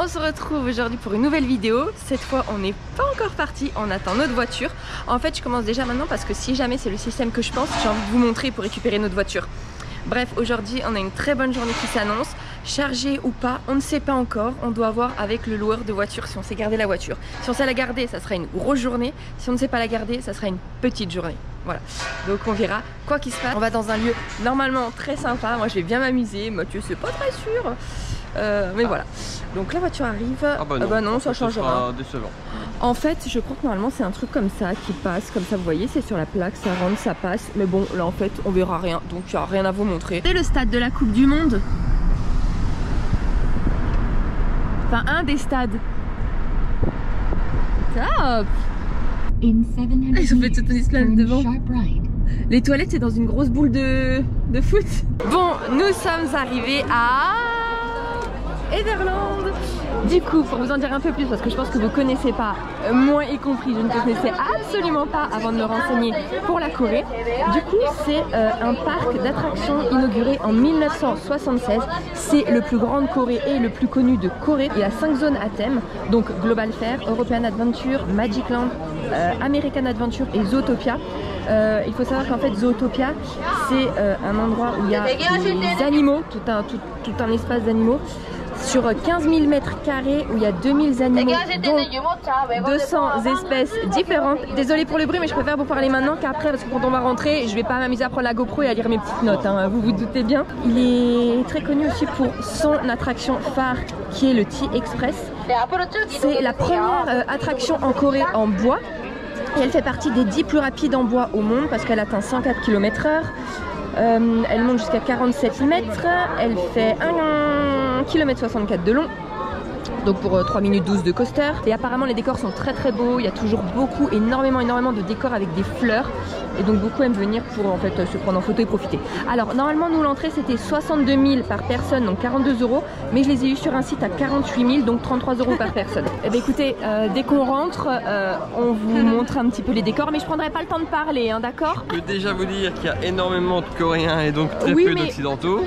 se retrouve aujourd'hui pour une nouvelle vidéo. Cette fois on n'est pas encore parti, on attend notre voiture. En fait je commence déjà maintenant parce que si jamais c'est le système que je pense, j'ai envie de vous montrer pour récupérer notre voiture. Bref, aujourd'hui on a une très bonne journée qui s'annonce. Chargée ou pas, on ne sait pas encore. On doit voir avec le loueur de voiture si on sait garder la voiture. Si on sait la garder, ça sera une grosse journée. Si on ne sait pas la garder, ça sera une petite journée. Voilà, donc on verra quoi qu'il se passe. On va dans un lieu normalement très sympa. Moi je vais bien m'amuser, Mathieu c'est pas très sûr. Mais voilà, donc la voiture arrive. Non, ça change rien. Décevant. En fait je crois que normalement c'est un truc comme ça qui passe, comme ça vous voyez, c'est sur la plaque, ça rentre, ça passe. Mais bon là en fait on verra rien, donc il n'y a rien à vous montrer. C'est le stade de la Coupe du Monde. Enfin un des stades. Top. Ils ont fait toute une esplanade devant. Les toilettes c'est dans une grosse boule de foot. Bon, nous sommes arrivés à Ederland. Du coup, pour vous en dire un peu plus, parce que je pense que vous connaissez pas, moi y compris, je ne connaissais absolument pas avant de me renseigner pour la Corée. Du coup, c'est un parc d'attractions inauguré en 1976. C'est le plus grand de Corée et le plus connu de Corée. Il y a 5 zones à thème, donc Global Fair, European Adventure, Magic Land, American Adventure et Zootopia. Il faut savoir qu'en fait Zootopia c'est un endroit où il y a des animaux, tout un espace d'animaux sur 15 000 mètres carrés où il y a 2000 animaux, dont 200 espèces différentes. Désolée pour le bruit mais je préfère vous parler maintenant qu'après parce que quand on va rentrer je vais pas m'amuser à prendre la GoPro et à lire mes petites notes, hein, vous vous doutez bien. Il est très connu aussi pour son attraction phare qui est le T-Express. C'est la première attraction en Corée en bois. Et elle fait partie des 10 plus rapides en bois au monde parce qu'elle atteint 104 km/h. Elle monte jusqu'à 47 mètres. Elle fait 1 km 64 de long. Donc pour 3 minutes 12 de coaster. Et apparemment les décors sont très très beaux. Il y a toujours énormément de décors avec des fleurs. Et donc beaucoup aiment venir pour en fait se prendre en photo et profiter. Alors normalement nous l'entrée c'était 62 000 par personne, donc 42 €. Mais je les ai eu sur un site à 48 000, donc 33 € par personne. Et bien écoutez, dès qu'on rentre, on vous montre un petit peu les décors. Mais je prendrai pas le temps de parler, hein, d'accord? Je peux déjà vous dire qu'il y a énormément de Coréens et donc très peu d'Occidentaux.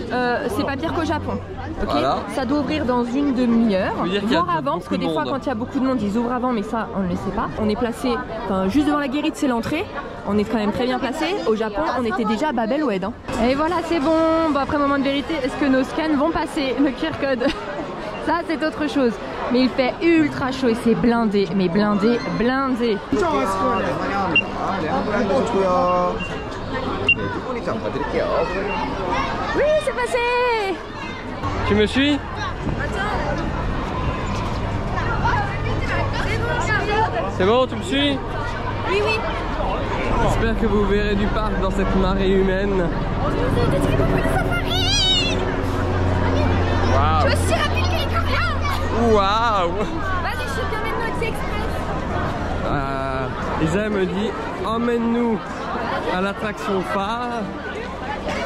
C'est pas pire qu'au Japon. Okay, voilà. Ça doit ouvrir dans une demi-heure, voire avant, parce que des fois quand il y a beaucoup de monde ils ouvrent avant, mais ça on ne le sait pas. On est placé, juste devant la guérite c'est l'entrée, on est quand même très bien placé. Au Japon on était déjà à Babelwed, hein. Et voilà c'est bon. Bon après moment de vérité, est-ce que nos scans vont passer le QR code? Ça c'est autre chose. Mais il fait ultra chaud et c'est blindé, mais blindé. Oui c'est passé. Tu me suis? C'est bon, tu me suis? Oui. J'espère que vous verrez du parc dans cette marée humaine. Waouh! Tu es aussi rapide que les Coréens! Waouh! Vas-y, je suis bien maintenant au T-Express. Isa me dit emmène-nous à l'attraction phare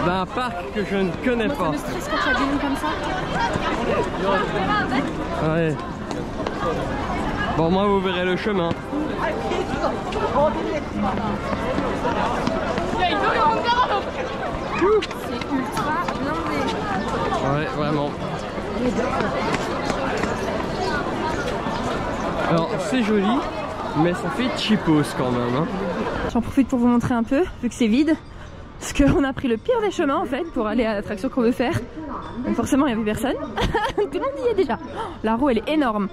d'un parc que je ne connais pas. Ça me stresse quand il y a des noms comme ça. Ouais. Bon, moi vous verrez le chemin. C'est ultra blindé. Ouais, vraiment. Alors c'est joli, mais ça fait cheapos quand même, hein. J'en profite pour vous montrer un peu, vu que c'est vide. Parce qu'on a pris le pire des chemins en fait pour aller à l'attraction qu'on veut faire. Donc forcément il n'y avait personne. Tout le monde y est déjà. La roue elle est énorme.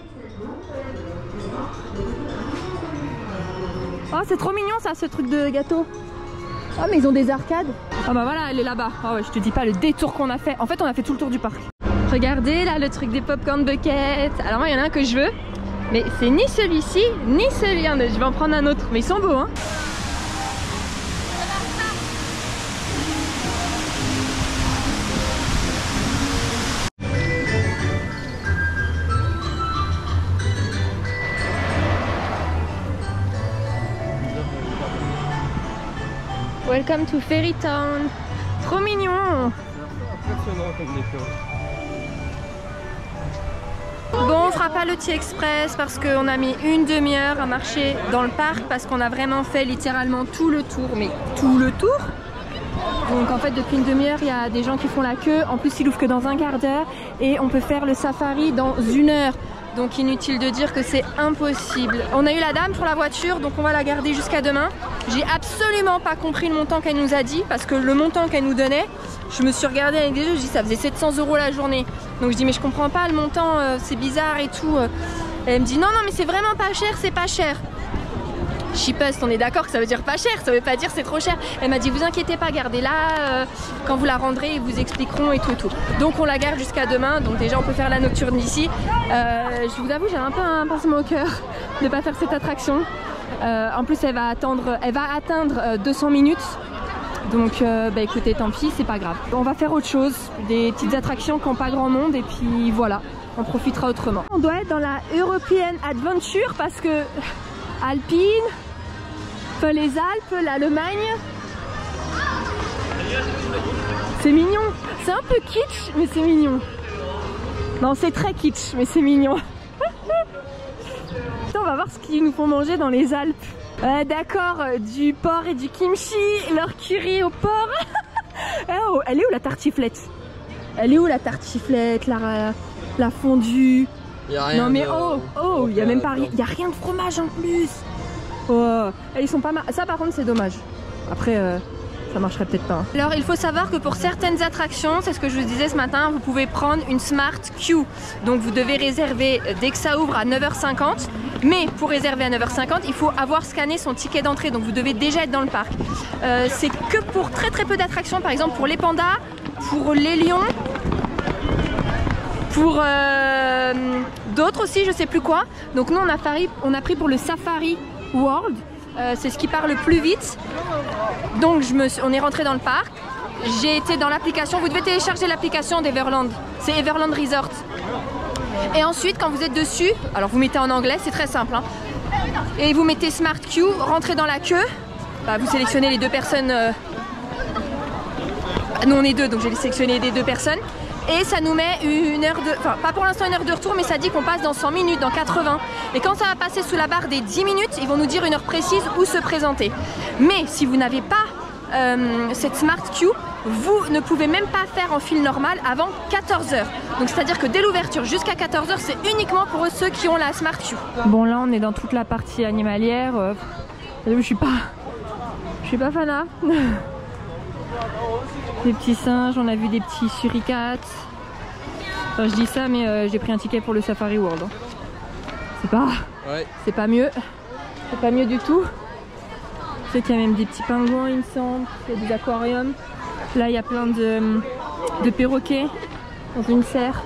Oh c'est trop mignon ça, ce truc de gâteau. Oh mais ils ont des arcades. Oh bah voilà elle est là-bas. Oh ouais, je te dis pas le détour qu'on a fait. En fait on a fait tout le tour du parc. Regardez là le truc des popcorn buckets. Alors moi il y en a un que je veux. Mais c'est ni celui-ci ni celui-là. Je vais en prendre un autre. Mais ils sont beaux hein. Welcome to Fairy Town. Trop mignon. Impressionnant comme décor. Bon, on fera pas le T-Express parce qu'on a mis une demi-heure à marcher dans le parc parce qu'on a vraiment fait littéralement tout le tour, mais tout le tour. Donc en fait depuis une demi-heure il y a des gens qui font la queue, en plus il ouvre que dans un quart d'heure et on peut faire le safari dans 1 heure. Donc inutile de dire que c'est impossible. On a eu la dame pour la voiture, donc on va la garder jusqu'à demain. J'ai absolument pas compris le montant qu'elle nous a dit, parce que le montant qu'elle nous donnait, je me suis regardée avec des yeux, je dis ça faisait 700 € la journée. Donc je dis mais je comprends pas le montant, c'est bizarre et tout. Et elle me dit non mais c'est vraiment pas cher, c'est pas cher. Cheapest, on est d'accord que ça veut dire pas cher, ça veut pas dire c'est trop cher. Elle m'a dit vous inquiétez pas, gardez-la, quand vous la rendrez ils vous expliqueront et tout et tout. Donc on la garde jusqu'à demain, donc déjà on peut faire la nocturne d'ici. Je vous avoue j'ai un peu un pincement au cœur de pas faire cette attraction. En plus elle va atteindre 200 minutes. Donc bah écoutez tant pis, c'est pas grave. On va faire autre chose, des petites attractions qui n'ont pas grand monde et puis voilà, on profitera autrement. On doit être dans la European Adventure parce que Alpine, les Alpes, l'Allemagne. C'est mignon. C'est un peu kitsch, mais c'est mignon. Non, c'est très kitsch, mais c'est mignon. On va voir ce qu'ils nous font manger dans les Alpes. D'accord, du porc et du kimchi, leur curry au porc. Oh, elle est où la tartiflette? Elle est où la tartiflette, la fondue? Non mais il y a même pas rien, il y a rien de fromage en plus. Oh, ils sont pas mal. Ça par contre c'est dommage. Après ça marcherait peut-être pas. Alors il faut savoir que pour certaines attractions, c'est ce que je vous disais ce matin, vous pouvez prendre une Smart Queue. Donc vous devez réserver dès que ça ouvre à 9h50. Mais pour réserver à 9h50, il faut avoir scanné son ticket d'entrée. Donc vous devez déjà être dans le parc. C'est que pour très peu d'attractions, par exemple pour les pandas, pour les lions, pour d'autres aussi, je sais plus quoi. Donc nous on a pris pour le Safari World. C'est ce qui part le plus vite. Donc on est rentré dans le parc. J'ai été dans l'application. Vous devez télécharger l'application d'Everland. C'est Everland Resort. Et ensuite, quand vous êtes dessus, alors vous mettez en anglais, c'est très simple. Hein, et vous mettez Smart Queue, rentrez dans la queue. Bah, vous sélectionnez les deux personnes. Nous on est deux, donc j'ai sélectionné les deux personnes. Et ça nous met une heure de... Enfin, pas pour l'instant une heure de retour, mais ça dit qu'on passe dans 100 minutes, dans 80. Et quand ça va passer sous la barre des 10 minutes, ils vont nous dire une heure précise où se présenter. Mais si vous n'avez pas cette Smart Queue, vous ne pouvez même pas faire en file normale avant 14h. Donc c'est-à-dire que dès l'ouverture jusqu'à 14h, c'est uniquement pour ceux qui ont la Smart Queue. Bon là, on est dans toute la partie animalière. Je suis pas fanat. Des petits singes, on a vu des petits suricates. Enfin, je dis ça, mais j'ai pris un ticket pour le Safari World. C'est pas mieux. C'est pas mieux du tout. Je sais qu'il y a même des petits pingouins, il me semble. Il y a des aquariums. Là, il y a plein de perroquets dans une serre.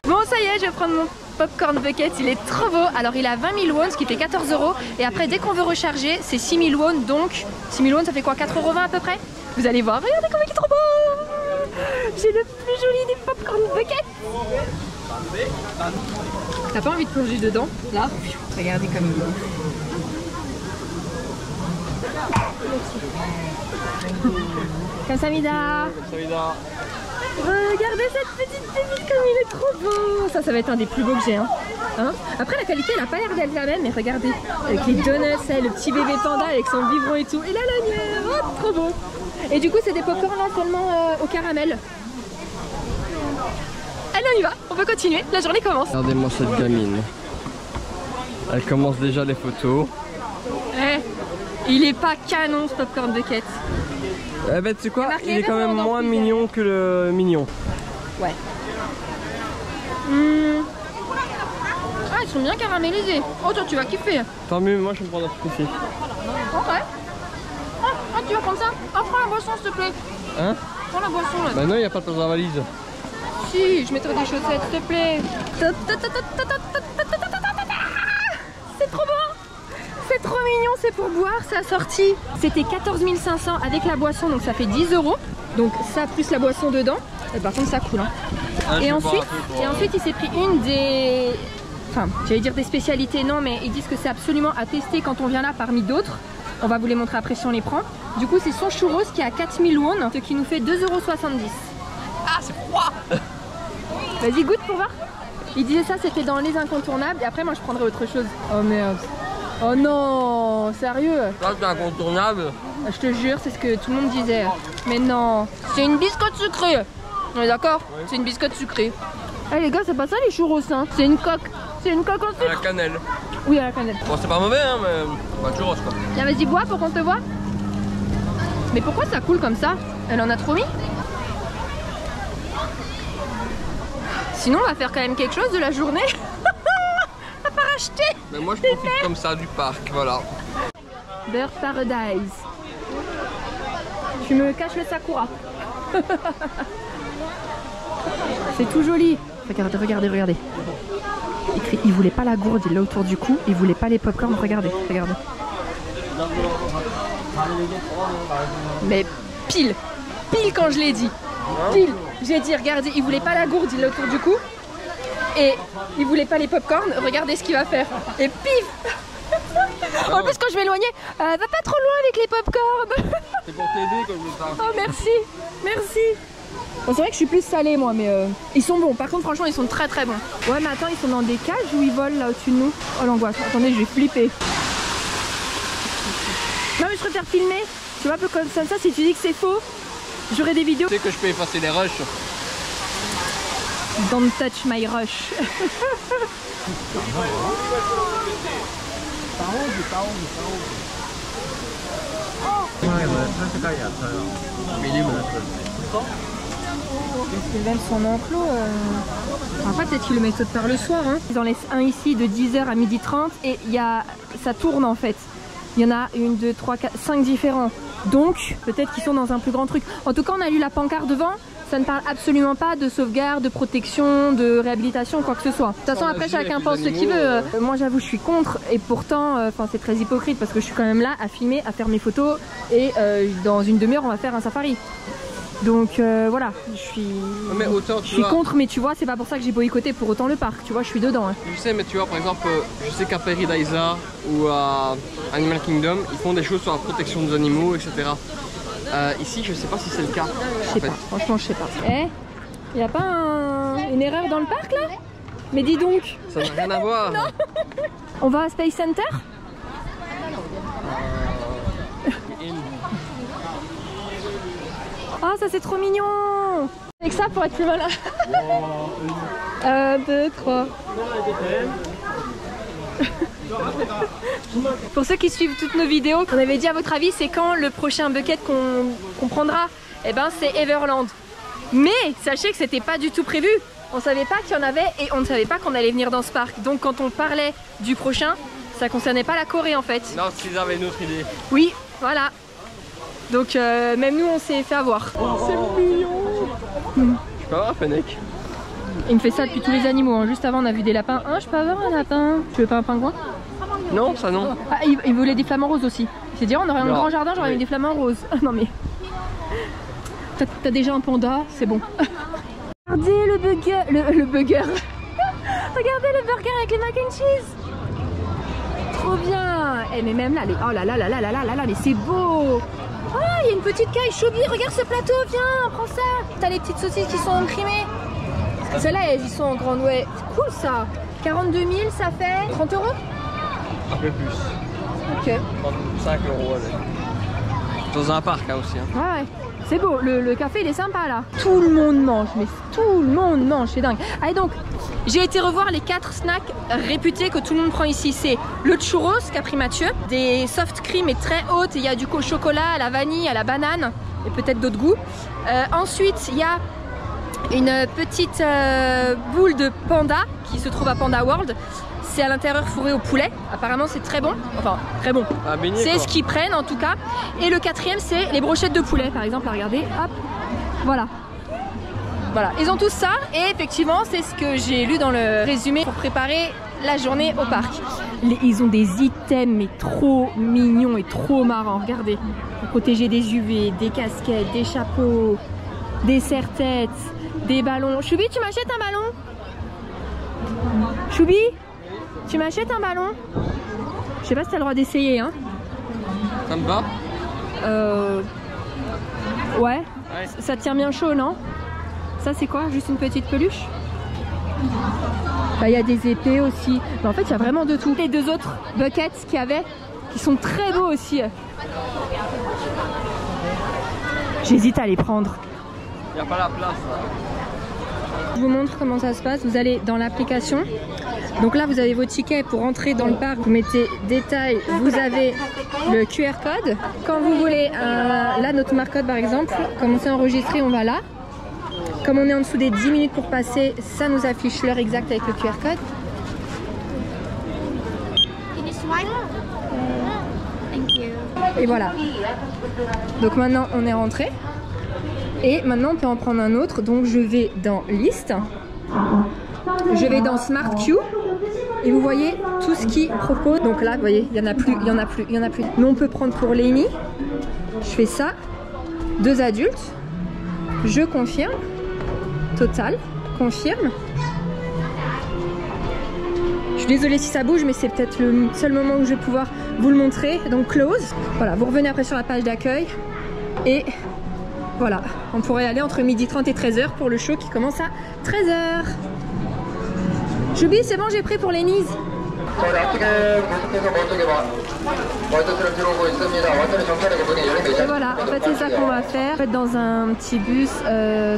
Bon, ça y est, je vais prendre mon popcorn bucket, il est trop beau. Alors il a 20 000 won, ce qui fait 14 €. Et après dès qu'on veut recharger, c'est 6 000 won. Donc 6 000 won, ça fait quoi, 4,20 € à peu près? Vous allez voir, regardez comment il est trop beau. J'ai le plus joli des popcorn buckets. T'as pas envie de plonger dedans là? Regardez comme il est. Comme ça, Mida. Regardez cette petite pépite comme il est trop beau. Ça va être un des plus beaux que j'ai. Hein. Après la qualité elle a pas l'air d'être la même, mais regardez. Avec les donuts, le petit bébé panda avec son biberon et tout. Et là l'animal, oh, trop beau. Et du coup c'est des popcorn là seulement au caramel. Allez on y va, on peut continuer, la journée commence. Regardez-moi cette gamine. Elle commence déjà les photos. Il est pas canon ce popcorn bucket. Eh ben tu sais quoi, il est quand même moins mignon que le mignon. Ouais. Ah ils sont bien caramélisés. Oh toi tu vas kiffer. Tant mieux, moi je vais me prendre un truc ici. Ok. Ah tu vas prendre ça? Ah prends la boisson s'il te plaît. Hein? Prends la boisson là. Bah non, il n'y a pas de place dans la valise. Si, je mettrai des chaussettes s'il te plaît. C'est trop beau. C'est trop mignon, c'est pour boire, ça a sorti. C'était 14 500 avec la boisson, donc ça fait 10 €. Donc ça plus la boisson dedans. Et par contre ça coule. Hein. Ah, et ensuite il s'est pris une des... Enfin, j'allais dire des spécialités, non, mais ils disent que c'est absolument à tester quand on vient là parmi d'autres. On va vous les montrer après si on les prend. Du coup c'est son churros qui est à 4000 won, ce qui nous fait 2,70 €. Ah c'est froid. Vas-y goûte pour voir. Il disait ça c'était dans les incontournables et après moi je prendrais autre chose. Oh merde. Oh non, sérieux? Ça c'est incontournable. Je te jure, c'est ce que tout le monde disait. Mais non, c'est une biscotte sucrée. On est d'accord? Oui. C'est une biscotte sucrée. Eh les gars, c'est pas ça les churros, hein. C'est une coque. C'est une coque en sucre. À la cannelle. Oui, à la cannelle. Bon, c'est pas mauvais, hein, mais bah, churros quoi. Tiens, vas-y, bois pour qu'on te voit. Mais pourquoi ça coule comme ça? Elle en a trop mis? Sinon, on va faire quand même quelque chose de la journée. On va pas racheter. Mais moi, je profite comme ça du parc, voilà. Beurre Paradise. Tu me caches le sakura. C'est tout joli. Regardez, regardez, regardez. Écrit, il voulait pas la gourde, il l'a autour du cou. Il voulait pas les popcorn. Regardez, regardez. Mais pile quand je l'ai dit. Pile. J'ai dit, regardez, il voulait pas la gourde, il l'a autour du cou. Et il voulait pas les popcorn. Regardez ce qu'il va faire. Et pif. En plus, quand je m'éloignais, va pas trop loin avec les popcorn. C'est pour t'aider comme ça. Oh merci, merci. Bon, c'est vrai que je suis plus salée moi, mais ils sont bons. Par contre, franchement, ils sont très très bons. Ouais, mais attends, ils sont dans des cages où ils volent là au-dessus de nous. Oh l'angoisse. Attendez, je vais flipper. Non mais je préfère filmer. Tu vois, un peu comme ça, si tu dis que c'est faux, j'aurai des vidéos. Tu sais que je peux effacer les rushs. Don't touch my rush. Même son enclos, en fait peut-être qu'ils le mettent par le soir, hein. Ils en laissent un ici de 10h à 12h30 et ça tourne en fait. Il y en a 1, 2, 3, 4, 5 différents. Donc peut-être qu'ils sont dans un plus grand truc. En tout cas, on a lu la pancarte devant. Ça ne parle absolument pas de sauvegarde, de protection, de réhabilitation, quoi que ce soit. De toute façon, après, chacun pense ce qu'il veut. Moi, j'avoue, je suis contre. Et pourtant, c'est très hypocrite parce que je suis quand même là à filmer, à faire mes photos. Et dans une demi-heure, on va faire un safari. Donc voilà, je suis contre, mais tu vois, c'est pas pour ça que j'ai boycotté pour autant le parc. Tu vois, je suis dedans. Hein. Je sais, mais tu vois, par exemple, je sais qu'à Paradise ou à Animal Kingdom, ils font des choses sur la protection des animaux, etc. Ici, je sais pas si c'est le cas. Je sais pas, franchement, je sais pas. Eh, y a pas une erreur dans le parc là? Mais dis donc. Ça n'a rien à voir. Non. On va à Space Center? Ah, ça c'est trop mignon. Avec ça pour être plus malin. 1, 2, 3. Pour ceux qui suivent toutes nos vidéos, on avait dit à votre avis c'est quand le prochain bucket qu'on prendra? Eh ben c'est Everland. Mais sachez que c'était pas du tout prévu. On savait pas qu'il y en avait et on ne savait pas qu'on allait venir dans ce parc. Donc quand on parlait du prochain, ça concernait pas la Corée en fait. Non, s'ils avaient une autre idée. Oui, voilà. Donc même nous on s'est fait avoir. Oh, c'est mignon. Je peux avoir un fennec? Il me fait ça depuis tous les animaux. Hein. Juste avant on a vu des lapins. Ah, je peux avoir un lapin. Tu veux pas un pingouin? Non, ça non. Ah, il voulait des flamants roses aussi. Il s'est dit on aurait un grand jardin, j'aurais mis des flamants roses. Non mais... T'as déjà un panda, c'est bon. Regardez le burger. Le burger. Regardez le burger avec les mac and cheese. Trop bien. Eh mais même là, oh là là là là là là là là, mais c'est beau. Oh, il y a une petite caille. Choubi, regarde ce plateau, viens, prends ça. T'as les petites saucisses qui sont encrimées. Celles-là, elles y sont en grande, ouais. C'est cool ça. 42 000, ça fait 30 €? Un peu plus. Ok. 35 € allez. Dans un parc hein, aussi. Hein. Ah ouais. C'est beau, le café il est sympa là. Tout le monde mange, mais tout le monde mange, c'est dingue. Allez donc, j'ai été revoir les 4 snacks réputés que tout le monde prend ici. C'est le churros qu'a pris Mathieu, des soft cream et très hautes. Il y a du coup au chocolat, à la vanille, à la banane et peut-être d'autres goûts. Ensuite, il y a une petite boule de panda qui se trouve à Panda World. C'est à l'intérieur fourré au poulet. Apparemment c'est très bon. Enfin très bon. C'est ce qu'ils prennent en tout cas. Et le 4e c'est les brochettes de poulet par exemple. Regardez. Hop. Voilà. Voilà. Ils ont tous ça. Et effectivement c'est ce que j'ai lu dans le résumé pour préparer la journée au parc. Ils ont des items mais trop mignons et trop marrants. Regardez. Pour protéger des UV, des casquettes, des chapeaux, des serre-têtes, des ballons. Choubi, tu m'achètes un ballon? Choubi, tu m'achètes un ballon? Je sais pas si t'as le droit d'essayer, hein. Ça me va? Ouais. Ça tient bien chaud, non? Ça c'est quoi? Juste une petite peluche? Bah, y a des épées aussi. Mais en fait il y a vraiment de tout. Les 2 autres buckets qu'il y avait, qui sont très beaux aussi. J'hésite à les prendre. Il n'y a pas la place là. Je vous montre comment ça se passe. Vous allez dans l'application. Donc là, vous avez vos tickets pour entrer dans le parc. Vous mettez détail. Vous avez le QR code. Quand vous voulez, là, notre marque-code par exemple, comme on s'est enregistré, on va là. Comme on est en dessous des 10 minutes pour passer, ça nous affiche l'heure exacte avec le QR code. Et voilà. Donc maintenant, on est rentré. Et maintenant, on peut en prendre un autre. Donc je vais dans Liste. Je vais dans Smart Queue. Et vous voyez tout ce qu'ils proposent. Donc là, vous voyez, il n'y en a plus, il y en a plus, il y en a plus. Nous, on peut prendre pour Lénie. Je fais ça. 2 adultes. Je confirme. Total. Confirme. Je suis désolée si ça bouge, mais c'est peut-être le seul moment où je vais pouvoir vous le montrer. Donc close. Voilà, vous revenez après sur la page d'accueil. Et voilà, on pourrait aller entre 12h30 et 13h pour le show qui commence à 13h. Choubi, c'est bon, j'ai pris pour les Nice. Et voilà, en fait c'est ça qu'on va faire, dans un petit bus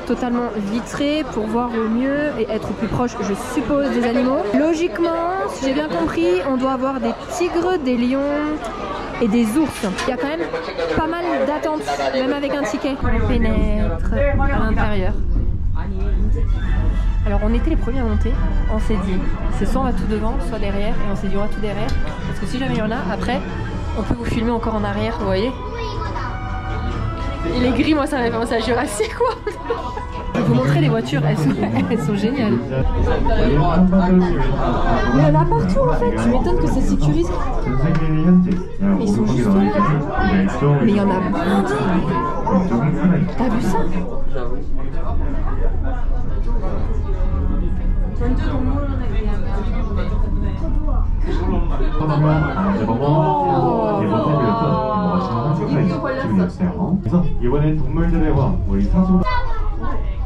totalement vitré pour voir au mieux et être au plus proche, je suppose, des animaux. Logiquement, si j'ai bien compris, on doit avoir des tigres, des lions et des ours. Il y a quand même pas mal d'attentes, même avec un ticket. On pénètre à l'intérieur. Alors on était les premiers à monter, on s'est dit, c'est soit on va tout devant, soit derrière, et on s'est dit on va tout derrière, parce que si jamais il y en a, après, on peut vous filmer encore en arrière, vous voyez. Il est gris, moi ça m'a fait penser à Jurassic, quoi. Je vais vous montrer les voitures, elles sont géniales. Il y en a partout en fait, tu m'étonnes que c'est sécurisé. Mais ils sont juste là. Mais il y en a plein. T'as vu ça?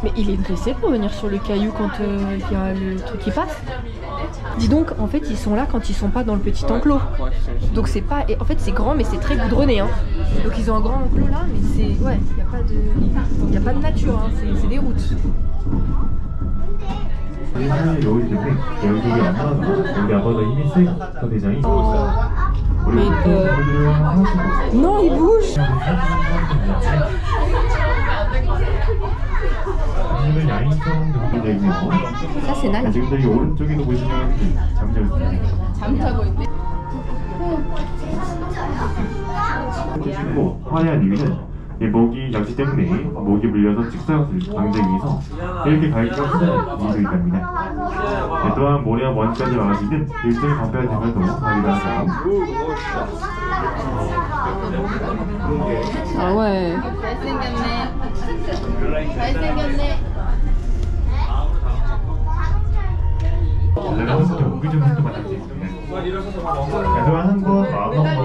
Mais il est dressé pour venir sur le caillou quand il y a le truc qui passe. Dis donc, en fait, ils sont là quand ils sont pas dans le petit enclos. Donc c'est pas, et en fait c'est grand mais c'est très goudronné. Hein. Donc ils ont un grand enclos là, mais c'est, ouais, il y a pas de nature. Hein. C'est des routes. Non, il bouge. Ça c'est Nala. 화려한 이유는 모기 양치 때문에 목이 물려서 직사각을 방지하기 위해서 이렇게 갈기가 흔한 이유도 있답니다. 또한 모래와 먼지까지 막아주는 일종의 방패가 되면서 하기도 하죠. 아 왜? 잘생겼네. 내가 혼자 옹기종 활동만 할수 있습니다. 또한 한번 마음먹고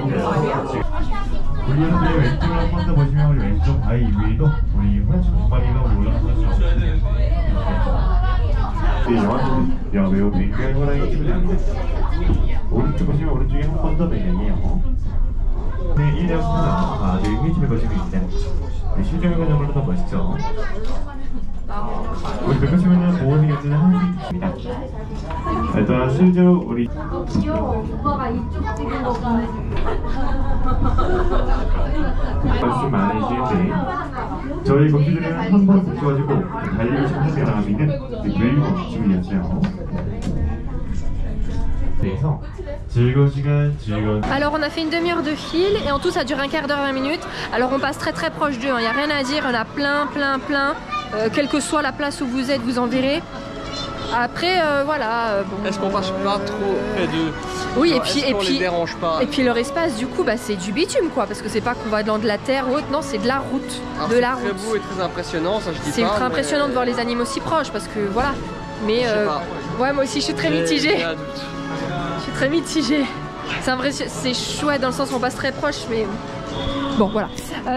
훈련들의 왼쪽으로 한 번 더 보시면 우리 왼쪽 바위 위에도 우리 정발이가 올라가서 영화는 매우 굉장히 호랑이 집을 합니다. 오른쪽 보시면 오른쪽에 한 번 더 배경이에요. 네, 이 장소는 아주 의미집의 것입니다. 실종의 과정으로 더 멋있죠. 우리 백화점에는 보호색 연주는 한국입니다. 또한 실제로 우리 오빠가 이쪽 찍은 거 보내. 말씀 많으시는데 저희 공주들은 한 번 붙여가지고 달리고 싶은 사람이는 그리고 준비했어요. Alors on a fait une demi-heure de fil et en tout ça dure un quart d'heure, 20 minutes. Alors on passe très très proche d'eux, il n'y a rien à dire, on a plein. Quelle que soit la place où vous êtes, vous en verrez. Après voilà. Bon, est-ce qu'on passe pas trop près d'eux? Oui, les dérange pas. Et puis leur espace du coup bah, c'est du bitume quoi, parce que c'est pas qu'on va dans de la terre ou autre, non c'est de la route. Alors, de la route. C'est très beau et très impressionnant, ça je dis pas. C'est ultra impressionnant de voir les animaux si proches parce que voilà. Mais ouais moi aussi je suis très mitigée. Je suis très mitigée. C'est chouette dans le sens où on passe très proche, mais bon voilà.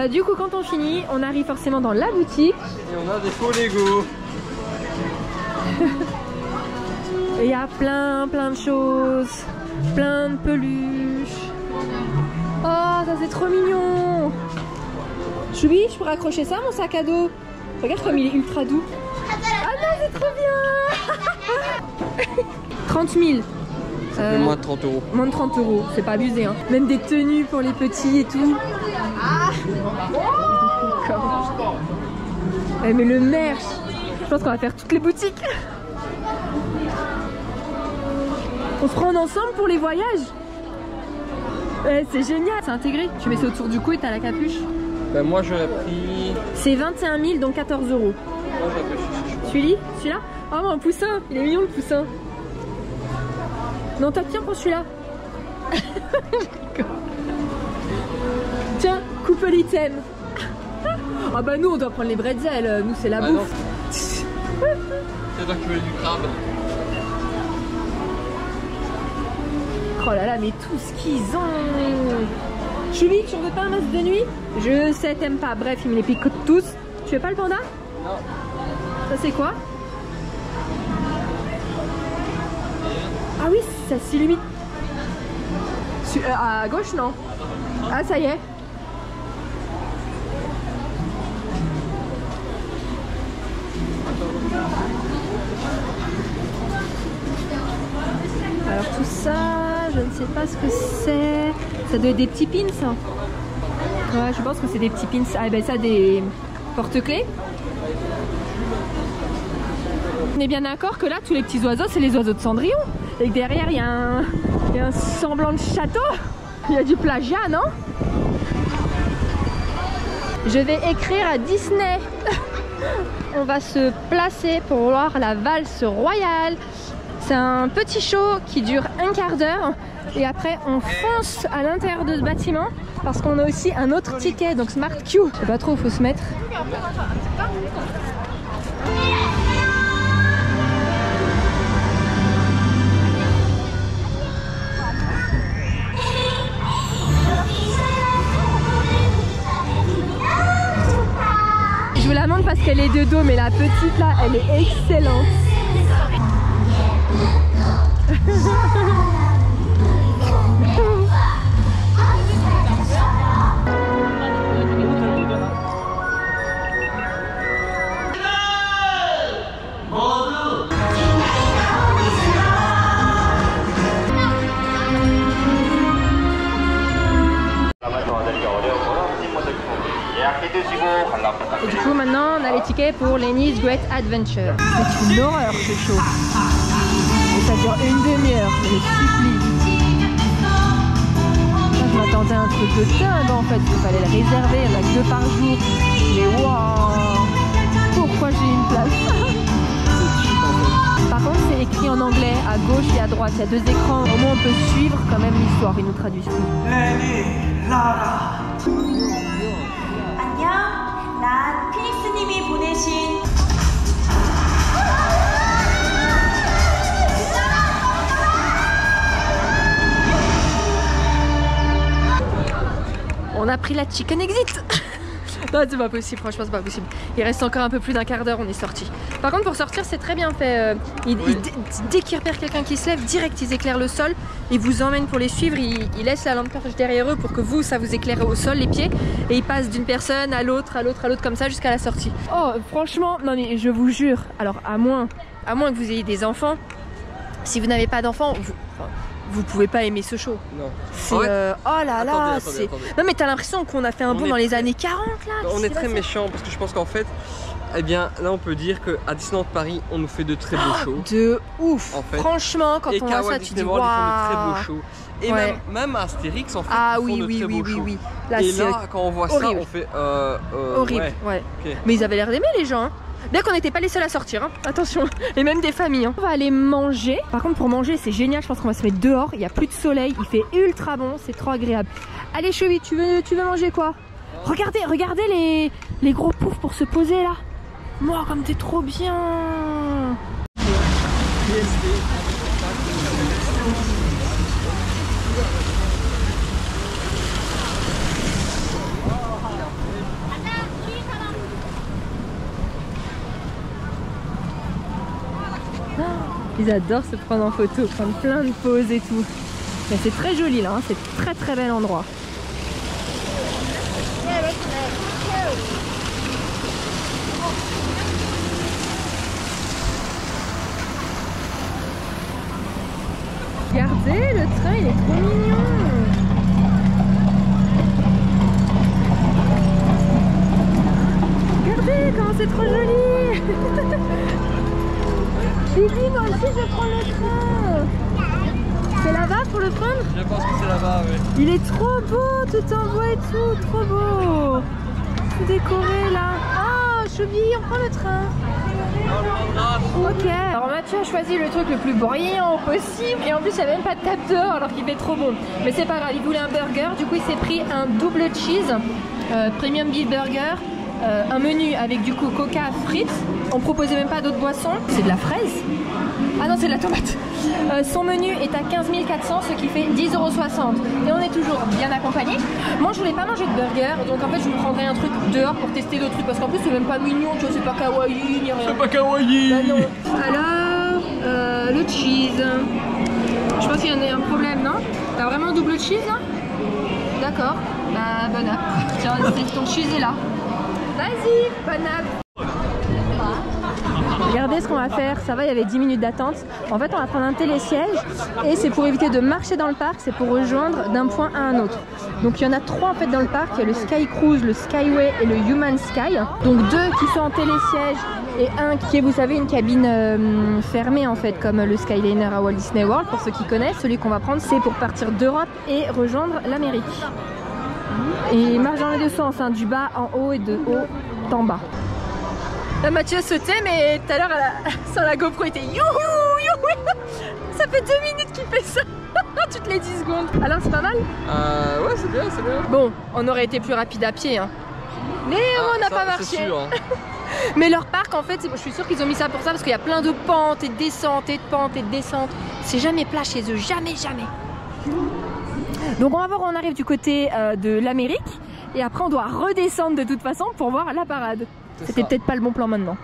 Du coup quand on finit, on arrive forcément dans la boutique. Et on a des faux Lego. Et il y a plein de choses, plein de peluches. Oh ça c'est trop mignon. Choubi, je pourrais accrocher ça à mon sac à dos. Regarde comme il est ultra doux. Ah non, c'est trop bien. 30 000. Moins de 30 euros. Moins de 30 euros, c'est pas abusé hein. Même des tenues pour les petits et tout. Ouais, mais le merch, je pense qu'on va faire toutes les boutiques. On se prend ensemble pour les voyages. Ouais, c'est génial, c'est intégré. Tu mets ça autour du cou et t'as la capuche. Ben moi j'aurais pris... C'est 21 000 donc 14 euros. Moi j'aurais pris Celui-là? Oh un poussin, il est mignon le poussin. Non, toi tiens, prends celui-là. Tiens, couple item. Ah bah nous on doit prendre les bretzels, nous c'est la bouffe. C'est toi qui veux du crabe. Oh là là, mais tout ce qu'ils ont. Chubby, tu en veux pas un masque de nuit? Je sais, t'aimes pas. Bref, ils me les picotent tous. Tu veux pas le panda? Non. Ça c'est quoi? Ah oui, ça s'illumine. À gauche, non? Ah, ça y est. Alors tout ça, je ne sais pas ce que c'est. Ça doit être des petits pins, ça. Ouais, je pense que c'est des petits pins. Ah ben ça, des porte-clés. On est bien d'accord que là, tous les petits oiseaux, c'est les oiseaux de Cendrillon. Et que derrière, il y a un semblant de château. Il y a du plagiat, non? Je vais écrire à Disney. On va se placer pour voir la valse royale. C'est un petit show qui dure un quart d'heure. Et après, on fonce à l'intérieur de ce bâtiment. Parce qu'on a aussi un autre ticket, donc Smart Queue. Je sais pas trop où il faut se mettre. Je vous la montre parce qu'elle est de dos, mais la petite là, elle est excellente. Et du coup maintenant on a les tickets pour Lenny's Great Adventure. C'est une horreur ce show. Et ça dure une demi-heure, je les supplie. Je m'attendais à un truc de dingue en fait, il fallait le réserver, il n'y en a que 2 par jour. Mais waouh, pourquoi j'ai une place? Par contre c'est écrit en anglais, à gauche et à droite, il y a 2 écrans. Au moins on peut suivre quand même l'histoire, ils nous traduisent tout. Lenny, Lara. 안녕, 난 피닉스님이 보내신 On a pris la chicken exit. Non, c'est pas possible, franchement c'est pas possible. Il reste encore un peu plus d'un quart d'heure, on est sorti. Par contre pour sortir c'est très bien fait. Dès qu'ils repèrent quelqu'un qui se lève, direct ils éclairent le sol. Ils vous emmènent pour les suivre, ils laissent la lampe torche derrière eux pour que vous, ça vous éclaire au sol les pieds. Et ils passent d'une personne à l'autre, à l'autre, à l'autre comme ça jusqu'à la sortie. Oh franchement, non mais je vous jure, alors à moins que vous ayez des enfants, si vous n'avez pas d'enfants, vous pouvez pas aimer ce show. Non. C'est oh là là, c'est... Non mais t'as l'impression qu'on a fait un bond dans les années 40 là. On est très méchants parce que je pense qu'en fait, eh bien là on peut dire qu'à Disneyland Paris on nous fait de très beaux shows. De ouf en fait. Franchement quand et on voit ça tu dis waouh. Ils font de très beaux shows. Et ouais. même à Astérix en fait ils font de très beaux shows. Là, et là quand on voit horrible. Ça on fait horrible, ouais. Okay. Mais ils avaient l'air d'aimer les gens hein. Bien qu'on n'était pas les seuls à sortir, hein. Attention, et même des familles. Hein. On va aller manger. Par contre, pour manger, c'est génial. Je pense qu'on va se mettre dehors. Il n'y a plus de soleil. Il fait ultra bon. C'est trop agréable. Allez, Chubby, tu veux manger quoi? Regardez les gros poufs pour se poser là. Moi, comme t'es trop bien. Ils adorent se prendre en photo, prendre plein de poses et tout. Mais c'est très joli là, hein. C'est très très bel endroit. « 「Regardez, le train il est trop mignon. Regardez comment c'est trop joli. Bibi, moi aussi je vais prendre le train. C'est là-bas pour le prendre? Je pense que c'est là-bas, oui. Il est trop beau, tout en bois et tout, trop beau. Tout décoré là. Ah, Choubi, on prend le train. Ok. Alors Mathieu a choisi le truc le plus brillant possible et en plus il n'y a même pas de capteur alors qu'il fait trop bon. Mais c'est pas grave, il voulait un burger, du coup il s'est pris un double cheese, premium beef burger. Un menu avec du coup coca, frites. On proposait même pas d'autres boissons. C'est de la fraise. Ah non, c'est de la tomate. Son menu est à 15 400, ce qui fait 10,60 €. Et on est toujours bien accompagné. Moi, je voulais pas manger de burger, donc en fait, je me prendrais un truc dehors pour tester d'autres trucs. Parce qu'en plus, c'est même pas mignon, tu vois, c'est pas kawaii ni rien. C'est pas kawaii. Bah non. Alors, le cheese. Je pense qu'il y en a un problème, non? T'as vraiment double cheese là? D'accord. Bah, bon app. Tiens, ton cheese est là. Vas-y, bonne app. Regardez ce qu'on va faire, ça va, il y avait 10 minutes d'attente. En fait, on va prendre un télésiège et c'est pour éviter de marcher dans le parc, c'est pour rejoindre d'un point à un autre. Donc il y en a 3 en fait dans le parc, il y a le Sky Cruise, le Skyway et le Human Sky. Donc 2 qui sont en télésiège et un qui est, vous savez, une cabine fermée en fait, comme le Skyliner à Walt Disney World. Pour ceux qui connaissent, celui qu'on va prendre, c'est pour partir d'Europe et rejoindre l'Amérique. Et il marche dans les deux sens, hein, du bas en haut et de haut en bas. Là Mathieu sautait, mais tout à l'heure sur la GoPro il était youhou, youhou. Ça fait 2 minutes qu'il fait ça. Toutes les 10 secondes. Alors c'est pas mal? Ouais, c'est bien, c'est bien. Bon, on aurait été plus rapide à pied, hein. Mais on n'a pas marché. Sûr, hein. Mais leur parc en fait, je suis sûre qu'ils ont mis ça pour ça, parce qu'il y a plein de pentes et de descentes et de pentes et de descentes. C'est jamais plat chez eux, jamais, jamais. Donc on va voir où on arrive du côté de l'Amérique et après on doit redescendre de toute façon pour voir la parade. C'était peut-être pas le bon plan maintenant.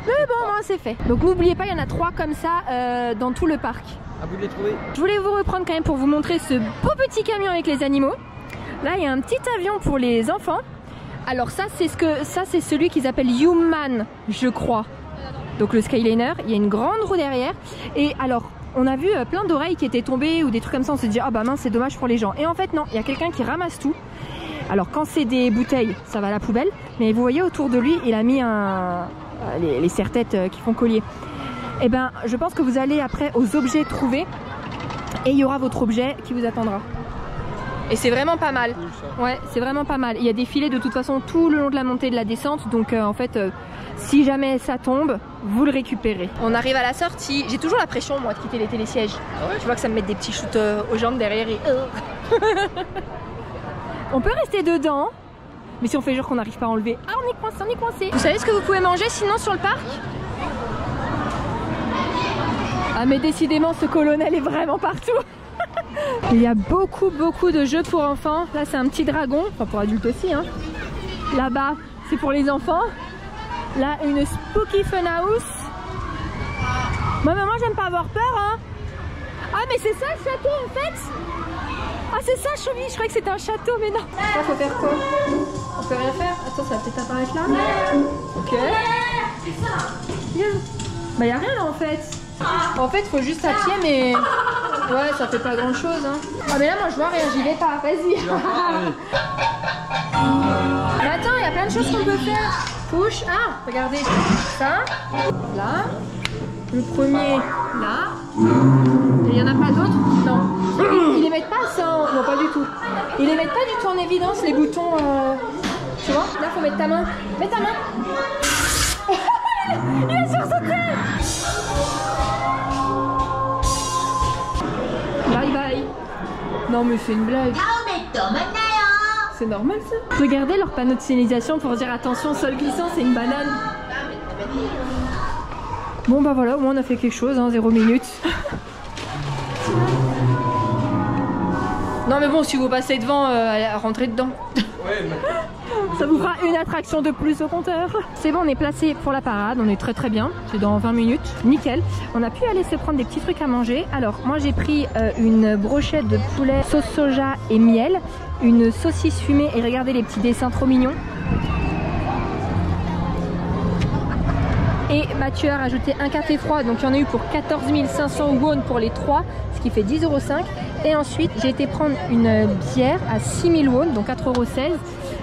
Mais bon, c'est fait. Donc n'oubliez pas, il y en a 3 comme ça dans tout le parc. À vous de les trouver. Je voulais vous reprendre quand même pour vous montrer ce beau petit camion avec les animaux. Là il y a un petit avion pour les enfants. Alors ça c'est celui qu'ils appellent Human, je crois. Donc le Skyliner, il y a une grande roue derrière. Et alors on a vu plein d'oreilles qui étaient tombées ou des trucs comme ça, on s'est dit ah bah mince, c'est dommage pour les gens. Et en fait non, il y a quelqu'un qui ramasse tout. Alors quand c'est des bouteilles, ça va à la poubelle, mais vous voyez autour de lui, il a mis les serre-têtes qui font collier. Et ben je pense que vous allez après aux objets trouvés et il y aura votre objet qui vous attendra. Et c'est vraiment pas mal. Ouais, c'est vraiment pas mal. Il y a des filets de toute façon tout le long de la montée et de la descente, donc en fait si jamais ça tombe, vous le récupérez. On arrive à la sortie. J'ai toujours la pression moi de quitter les télésièges. Ah ouais, tu vois que ça me met des petits shoots aux jambes derrière et... On peut rester dedans, mais si on fait genre qu'on n'arrive pas à enlever, ah on est coincé, on est coincé. Vous savez ce que vous pouvez manger sinon sur le parc? Ah mais décidément ce colonel est vraiment partout. Il y a beaucoup de jeux pour enfants. Là c'est un petit dragon, enfin pour adultes aussi hein. Là-bas c'est pour les enfants. Là une Spooky Funhouse. Moi j'aime pas avoir peur hein. Ah mais c'est ça le château en fait. Ah c'est ça Choubi, je croyais que c'était un château mais non. Là faut faire quoi? On peut rien faire? Attends, ça va peut-être apparaître là. Ok. Viens. Bah y'a rien là en fait. En fait faut juste à pied mais... Ouais ça fait pas grand chose hein. Ah mais là moi je vois rien, j'y vais pas, vas-y. Mais attends, il y a plein de choses qu'on peut faire. Push, ah regardez. Ça, là. Le premier là. Et il y en a pas d'autres? Non. Ils les mettent pas ça en... Non pas du tout. Ils les mettent pas du tout en évidence les boutons tu vois? Là faut mettre ta main. Mets ta main. Il a sursauté. Bye bye. Non mais c'est une blague. C'est normal ça. Regardez leur panneau de signalisation pour dire attention sol glissant, c'est une banane. Bon bah voilà, au moins on a fait quelque chose, hein, 0 minutes. Non mais bon, si vous passez devant, rentrez dedans. Ouais, mais... Ça vous fera une attraction de plus au compteur. C'est bon, on est placé pour la parade, on est très bien. C'est dans 20 minutes, nickel. On a pu aller se prendre des petits trucs à manger. Alors moi j'ai pris une brochette de poulet sauce soja et miel, une saucisse fumée et regardez les petits dessins trop mignons. Et Mathieu a rajouté un café froid, donc il y en a eu pour 14 500 won pour les 3, ce qui fait 10,05 €. Et ensuite j'ai été prendre une bière à 6 000 won, donc 4,16 €.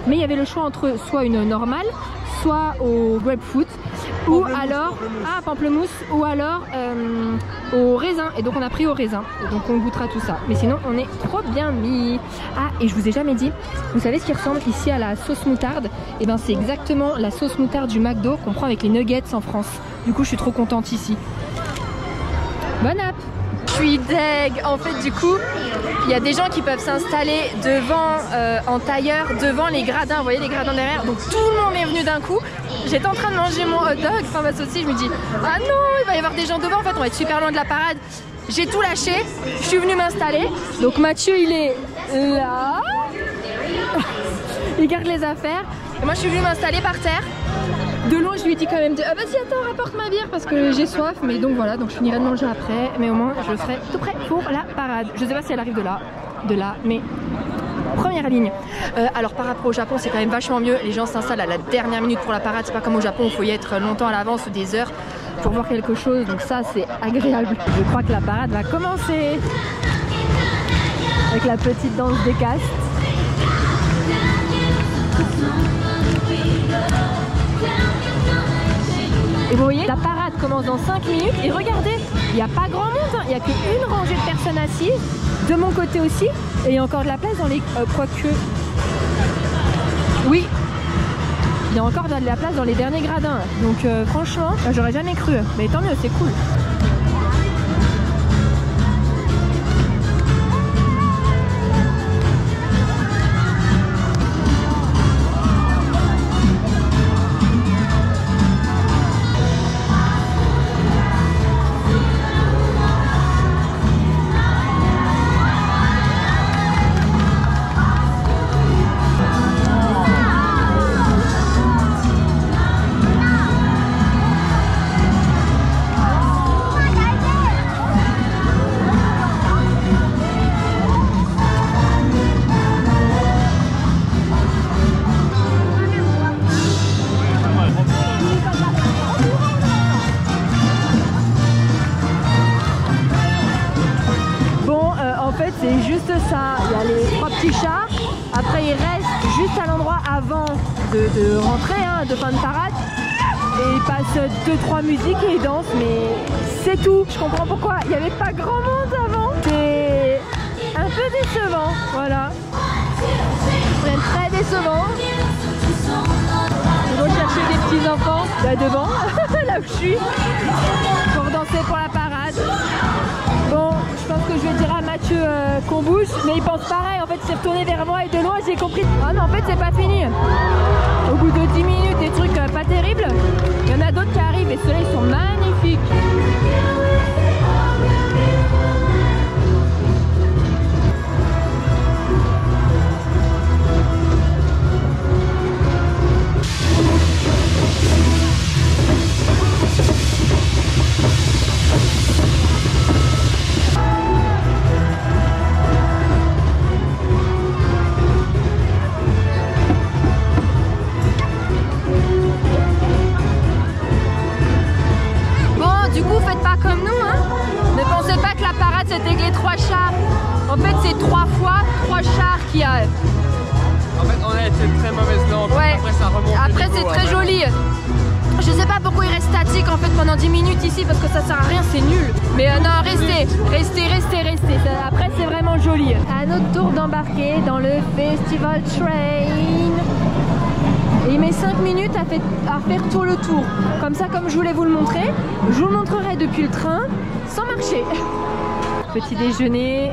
Mais il y avait le choix entre soit une normale, soit au grapefruit, ou alors pamplemousse, ou alors au raisin. Et donc on a pris au raisin. Et donc on goûtera tout ça. Mais sinon on est trop bien mis. Ah, et je vous ai jamais dit, vous savez ce qui ressemble ici à la sauce moutarde? Et ben c'est exactement la sauce moutarde du McDo qu'on prend avec les nuggets en France. Du coup je suis trop contente ici. Bon app! Je suis deg. En fait du coup il y a des gens qui peuvent s'installer devant en tailleur devant les gradins, vous voyez les gradins derrière, donc tout le monde est venu d'un coup. J'étais en train de manger mon hot dog, enfin ma saucisse, je me dis ah non il va y avoir des gens devant, en fait on va être super loin de la parade. J'ai tout lâché, je suis venue m'installer, donc Mathieu il est là, il garde les affaires, et moi je suis venue m'installer par terre. De loin je lui ai dit quand même ah vas-y attends rapporte ma bière parce que j'ai soif, mais donc voilà, donc je finirai de manger après, mais au moins je serai tout prêt pour la parade. Je sais pas si elle arrive de là, mais première ligne. Alors par rapport au Japon c'est quand même vachement mieux, les gens s'installent à la dernière minute pour la parade, c'est pas comme au Japon où il faut y être longtemps à l'avance ou des heures pour voir quelque chose, donc ça c'est agréable. Je crois que la parade va commencer avec la petite danse des castes. Et vous voyez, la parade commence dans 5 minutes et regardez, il n'y a pas grand monde, hein. Il n'y a qu'une rangée de personnes assises, de mon côté aussi, et il y a encore de la place dans les... quoique... Oui, il y a encore de la place dans les derniers gradins, donc franchement, j'aurais jamais cru, mais tant mieux, c'est cool. C'est juste ça, il y a les 3 petits chats, après ils restent juste à l'endroit avant de rentrer, hein, de fin de parade, et ils passent 2-3 musiques et ils dansent, mais c'est tout. Je comprends pourquoi il n'y avait pas grand monde avant, c'est un peu décevant, voilà, c'est très décevant. Ils vont chercher des petits enfants là devant, là où je suis, pour danser pour la parade. Bon, je pense que je vais dire à Mathieu qu'on bouge, mais il pense pareil, en fait il s'est retourné vers moi et de loin j'ai compris. Ah mais en fait c'est pas fini. Au bout de 10 minutes, des trucs pas terribles, il y en a d'autres qui arrivent et ceux-là ils sont magnifiques. C'était que les 3 chars. En fait c'est 3 fois 3 chars qu'il y a. En fait on a été très mauvaise langue. Ouais. Après ça remonte. Après c'est très joli. Je sais pas pourquoi il reste statique en fait pendant 10 minutes ici parce que ça sert à rien, c'est nul. Mais non, restez. Après c'est vraiment joli. À notre tour d'embarquer dans le Festival Train. Et il met 5 minutes à faire tout le tour. Comme ça, comme je voulais vous le montrer, je vous le montrerai depuis le train sans marcher. Petit déjeuner,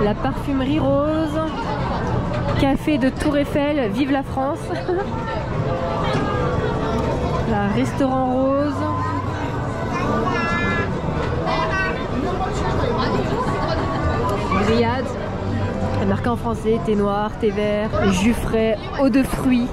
la parfumerie rose, café de Tour Eiffel, vive la France. La restaurant rose. Grillade, marqué en français, thé noir, thé vert, jus frais, eau de fruits.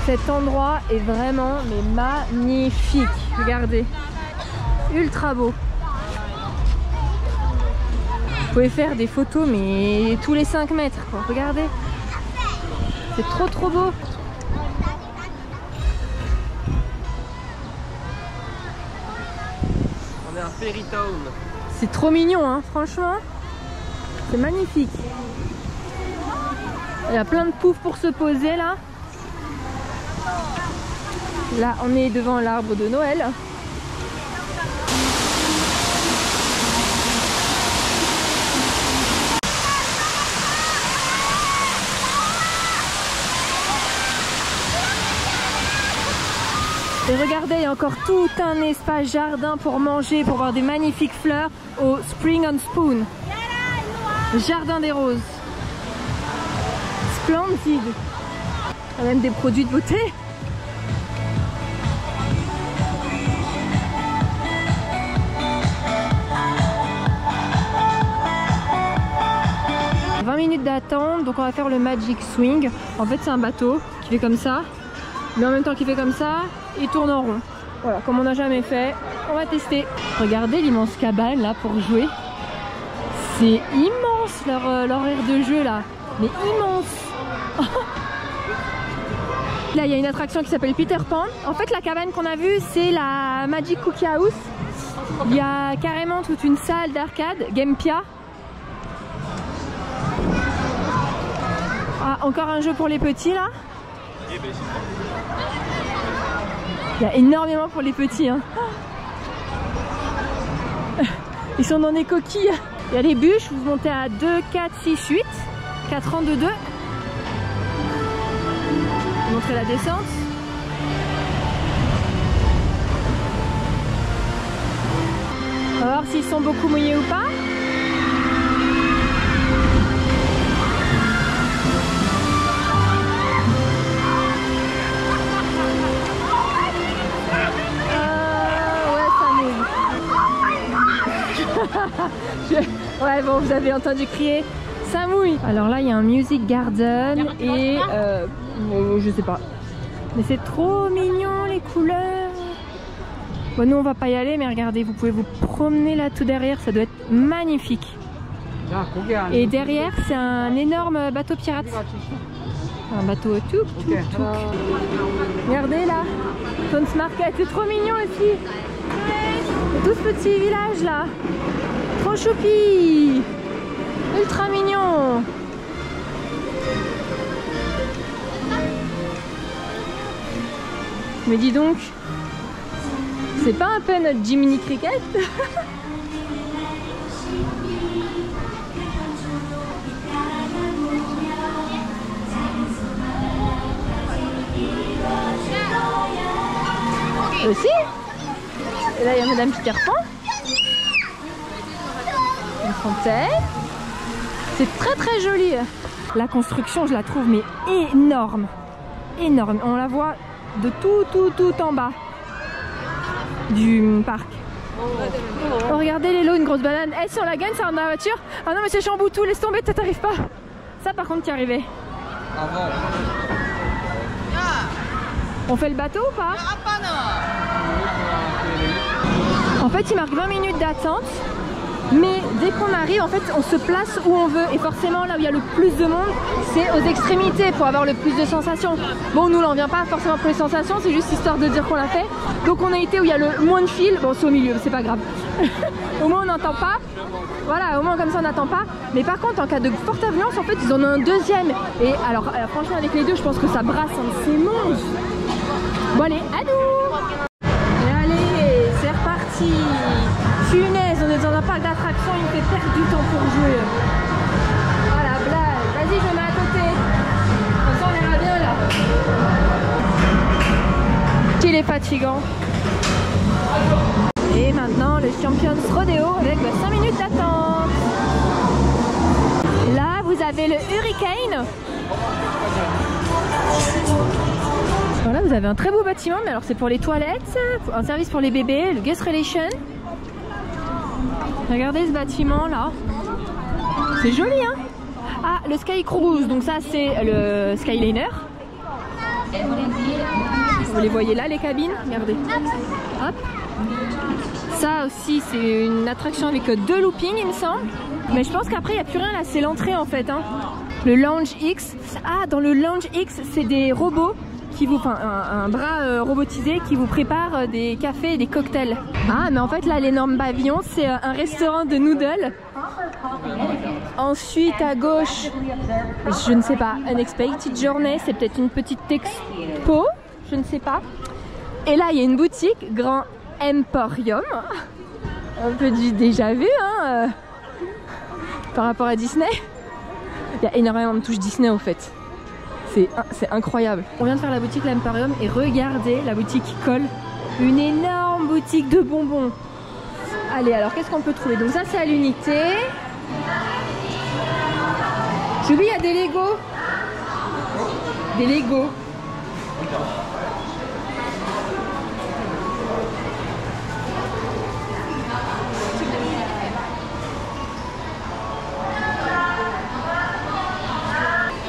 Cet endroit est vraiment mais magnifique. Regardez, ultra beau. Vous pouvez faire des photos mais tous les 5 mètres quoi. Regardez, c'est trop beau. On est à Fairy Town. C'est trop mignon hein, franchement. C'est magnifique. Il y a plein de poufs pour se poser là. Là on est devant l'arbre de Noël. Et regardez, il y a encore tout un espace jardin pour manger, pour voir des magnifiques fleurs au Spring on Spoon. Jardin des roses. Splendide. Il y a même des produits de beauté. « 20 minutes d'attente, donc on va faire le Magic Swing. En fait c'est un bateau qui fait comme ça, mais en même temps qu'il fait comme ça, il tourne en rond. Voilà, comme on n'a jamais fait, on va tester. Regardez l'immense cabane là pour jouer. C'est immense leur aire de jeu là, mais immense. Là il y a une attraction qui s'appelle Peter Pan. En fait la cabane qu'on a vue c'est la Magic Cookie House. Il y a carrément toute une salle d'arcade, Gamepia. Ah, encore un jeu pour les petits là. Il y a énormément pour les petits hein. Ils sont dans des coquilles. Il y a les bûches, vous montez à 2, 4, 6, 8 4 ans de 2. Je vais vous montrer la descente. On va voir s'ils sont beaucoup mouillés ou pas. Ouais bon, vous avez entendu crier ça mouille. Alors là il y a un music garden et je sais pas, mais c'est trop mignon les couleurs. Bon nous on va pas y aller mais regardez, vous pouvez vous promener là tout derrière, ça doit être magnifique. Et derrière c'est un énorme bateau pirate, un bateau tout. Regardez là, Toons Market, c'est trop mignon aussi. Et tout ce petit village là, trop choupi, ultra mignon. Mais dis donc, c'est pas un peu notre Jiminy Cricket? Aussi. Et là il y a Madame Peter Pan. Une fontaine. C'est très joli. La construction je la trouve mais énorme. Énorme. On la voit de tout en bas du parc. Oh, regardez Lélo, une grosse banane. Eh, si on la gagne, ça rentre dans la voiture. Ah non mais c'est Chamboutou, laisse tomber, toi t'arrives pas. Ça par contre t'y arrivais. On fait le bateau ou pas? En fait il marque 20 minutes d'attente. Mais dès qu'on arrive, en fait, on se place où on veut. Et forcément, là où il y a le plus de monde, c'est aux extrémités pour avoir le plus de sensations. Bon, nous, là, on vient pas forcément pour les sensations, c'est juste histoire de dire qu'on l'a fait. Donc, on a été où il y a le moins de fil. Bon, c'est au milieu, c'est pas grave. Au moins, on n'entend pas. Voilà, au moins, comme ça, on n'attend pas. Mais par contre, en cas de forte affluence, en fait, ils en ont un deuxième. Et alors, franchement, avec les deux, je pense que ça brasse un de ces monstres. Bon, allez, à nous! Et allez, c'est reparti! Punaise, on est dans un parc d'attractions, il me fait perdre du temps pour jouer. Ah la blague, vas-y je me mets à côté. Comme ça on ira bien là. Qu'il est fatigant. Et maintenant le Champions Rodeo avec 5 minutes d'attente. Là vous avez le Hurricane. Voilà, vous avez un très beau bâtiment, mais alors c'est pour les toilettes, un service pour les bébés, le Guest Relation. Regardez ce bâtiment là, c'est joli hein. Ah, le Sky Cruise, donc ça c'est le Skyliner. Vous les voyez là, les cabines? Regardez. Hop. Ça aussi, c'est une attraction avec 2 loopings, il me semble. Mais je pense qu'après, il n'y a plus rien là, c'est l'entrée en fait. Hein. Le Lounge X. Ah, dans le Lounge X, c'est des robots qui vous, enfin, un bras robotisé qui vous prépare des cafés et des cocktails. Ah, mais en fait, là, l'énorme pavillon, c'est un restaurant de noodles. Ensuite, à gauche, je ne sais pas, Unexpected Journey, c'est peut-être une petite expo, je ne sais pas. Et là, il y a une boutique, Grand Emporium. Un peu du déjà vu, hein, par rapport à Disney. Il y a énormément de touches Disney, au fait. C'est incroyable. On vient de faire la boutique l'Emporium et regardez la boutique qui colle. Une énorme boutique de bonbons. Allez, alors qu'est-ce qu'on peut trouver? Donc ça c'est à l'unité. J'ai oublié, il y a des Lego. Des Lego.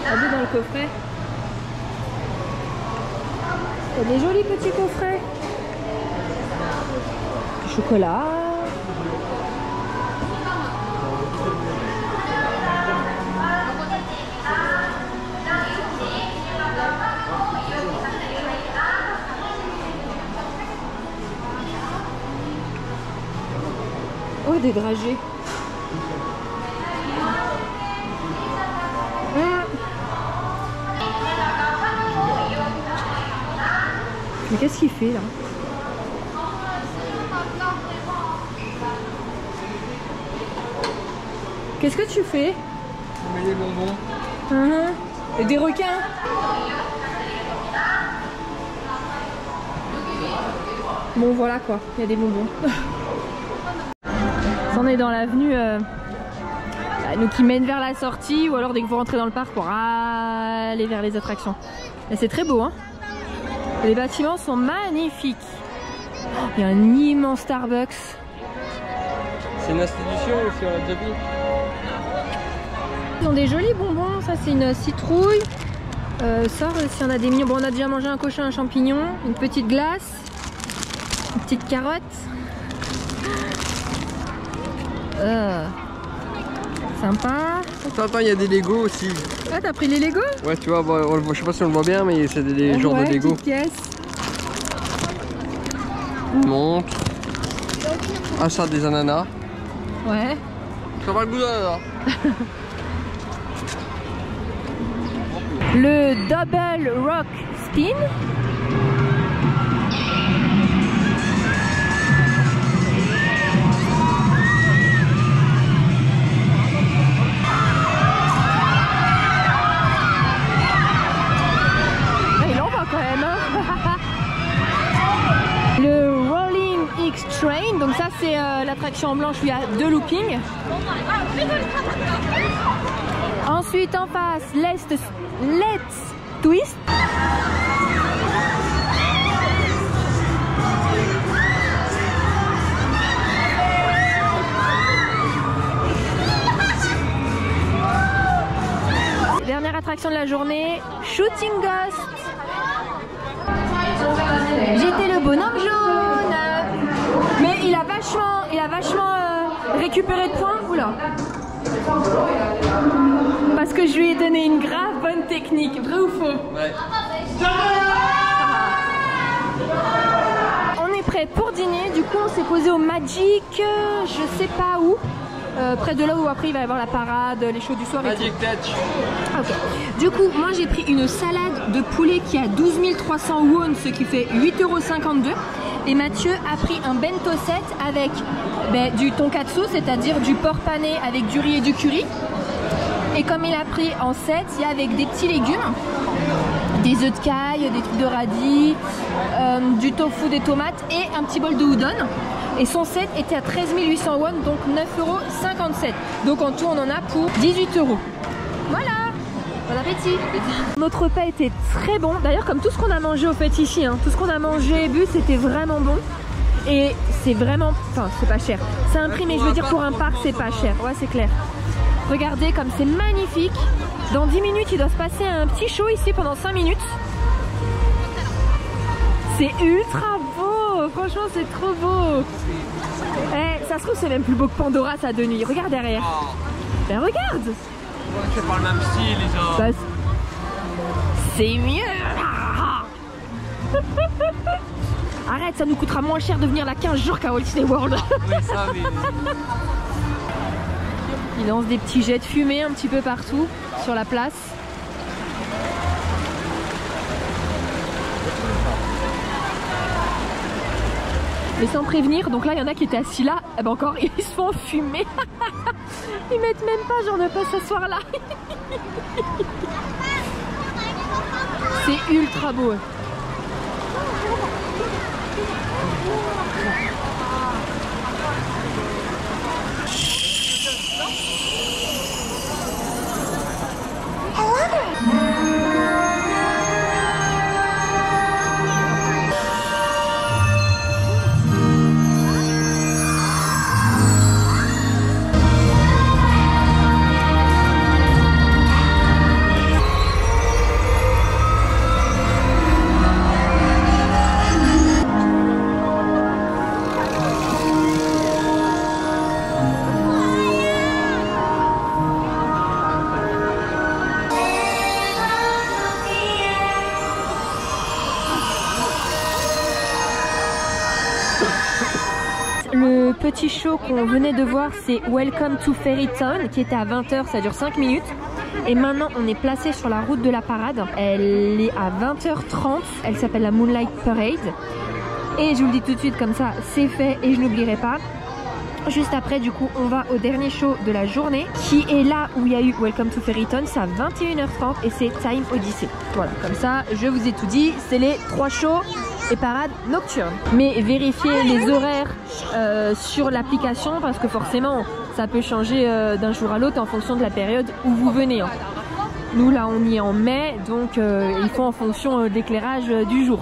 Regardez dans le coffret. Il y a des jolis petits coffrets. Du chocolat. Oh, des dragées. Mais qu'est-ce qu'il fait là? Qu'est-ce que tu fais? On met des bonbons. Et des requins. Bon voilà quoi, il y a des bonbons. On est dans l'avenue qui mène vers la sortie, ou alors dès que vous rentrez dans le parc pour aller vers les attractions. Et c'est très beau, hein. Les bâtiments sont magnifiques. Il y a un immense Starbucks. C'est une institution aussi, on l'a déjà vu. Ils ont des jolis bonbons, ça c'est une citrouille. Ça, si on a des mignons, bon on a déjà mangé un cochon, un champignon, une petite glace, une petite carotte. Sympa. Attends, il y a des Lego aussi. Ah, t'as pris les Lego? Ouais, tu vois, bon, je sais pas si on le voit bien, mais c'est des genres de Lego. Montre. Ah, ça, des ananas. Ouais. Ça va le goût d'ananas. Le Double Rock Spin. Il en va quand même, hein. Le Rolling X Train, donc ça c'est l'attraction en blanche où il y a 2 loopings. Ensuite en face, Let's Twist. Dernière attraction de la journée, Shooting Ghost. J'étais le bonhomme jaune. Mais il a vachement récupéré de points. Oula. Parce que je lui ai donné une grave bonne technique. Vrai ou faux? Ouais. On est prêt pour dîner. Du coup on s'est posé au Magic, je sais pas où. Près de là où après il va y avoir la parade, les shows du soir et Magic Touch. Ok. Du coup, moi j'ai pris une salade de poulet qui a 12 300 won, ce qui fait 8,52 €. Et Mathieu a pris un bento set avec du tonkatsu, c'est-à-dire du porc pané avec du riz et du curry. Et comme il a pris en set, il y a avec des petits légumes, des œufs de caille, des trucs de radis, du tofu, des tomates et un petit bol de udon. Et son set était à 13 800 won, donc 9,57 €. Donc en tout, on en a pour 18 €. Voilà! Bon appétit! Notre repas était très bon. D'ailleurs, comme tout ce qu'on a mangé au fait ici, hein, tout ce qu'on a mangé et bu, c'était vraiment bon. Et c'est vraiment... Enfin, c'est pas cher. C'est un prix, mais je veux dire, pour un parc, c'est pas cher. Ouais, c'est clair. Regardez comme c'est magnifique. Dans 10 minutes, il doit se passer un petit show ici pendant 5 minutes. C'est ultra beau, franchement c'est trop beau. Eh, ça se trouve c'est même plus beau que Pandora ça de nuit. Regarde derrière. Ben regarde. C'est pas le même style, les gens. C'est mieux. Arrête, ça nous coûtera moins cher de venir là 15 jours qu'à Walt Disney World. Oui, ça, mais... Il lance des petits jets de fumée un petit peu partout sur la place. Mais sans prévenir, donc là il y en a qui étaient assis là, et ben encore ils se font fumer. Ils mettent même pas genre ne pas s'asseoir là. C'est ultra beau. Le petit show qu'on venait de voir, c'est Welcome to Fairy Town, qui était à 20 h, ça dure 5 minutes. Et maintenant, on est placé sur la route de la parade. Elle est à 20 h 30, elle s'appelle la Moonlight Parade. Et je vous le dis tout de suite, comme ça, c'est fait et je n'oublierai pas. Juste après, du coup, on va au dernier show de la journée, qui est là où il y a eu Welcome to Fairy Town, c'est à 21 h 30 et c'est Time Odyssey. Voilà, comme ça, je vous ai tout dit, c'est les 3 shows et parades nocturnes. Mais vérifiez les horaires sur l'application parce que forcément, ça peut changer d'un jour à l'autre en fonction de la période où vous venez. Hein. Nous, là, on y est en mai, donc il faut en fonction de l'éclairage du jour.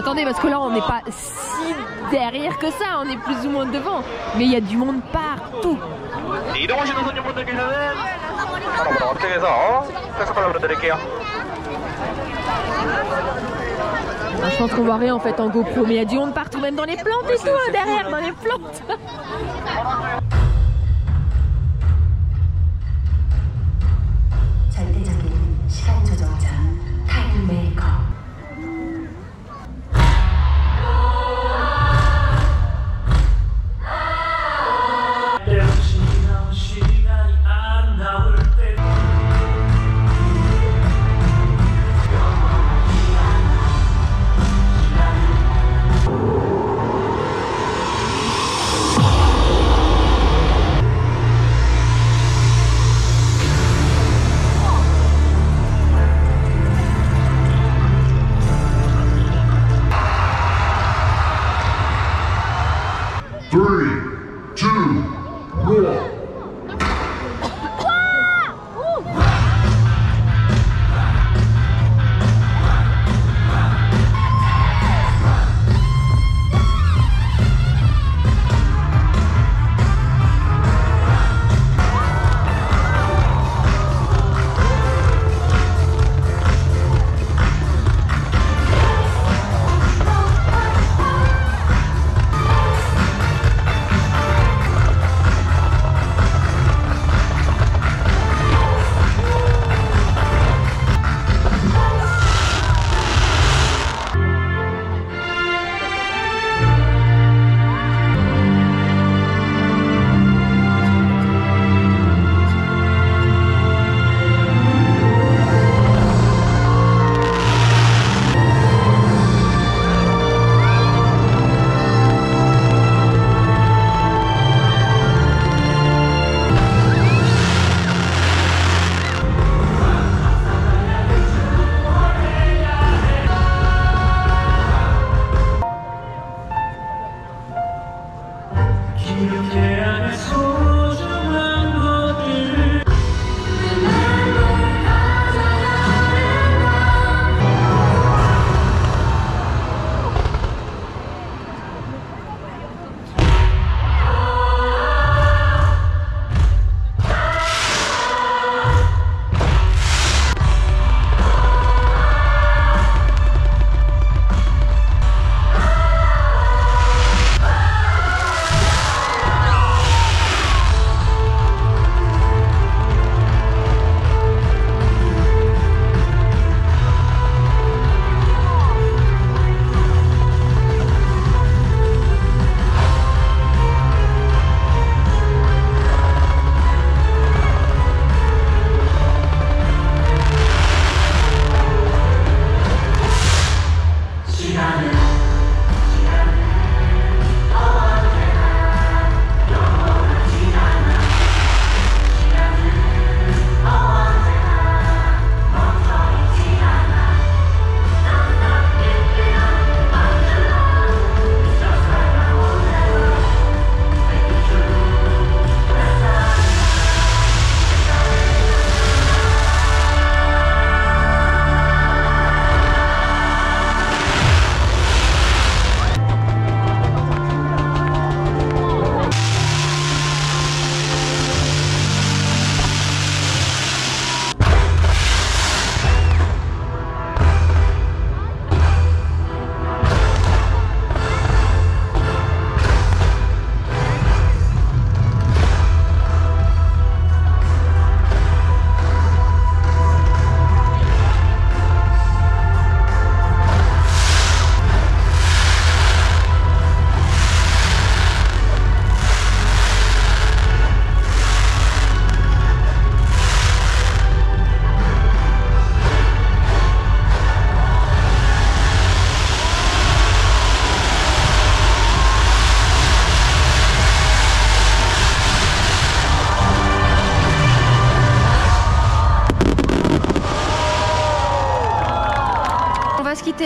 attendez, parce que là on n'est pas si derrière que ça, on est plus ou moins devant. Mais il y a du monde partout. 이동하시는 손님분들께서는 바로 업체에서 팩스팔로 드릴게요. Je pense qu'on voit rien en fait en GoPro, mais il y a du monde partout, même dans les plantes et tout, derrière, dans les plantes. 절대적인 시간 조정자 타임메이커.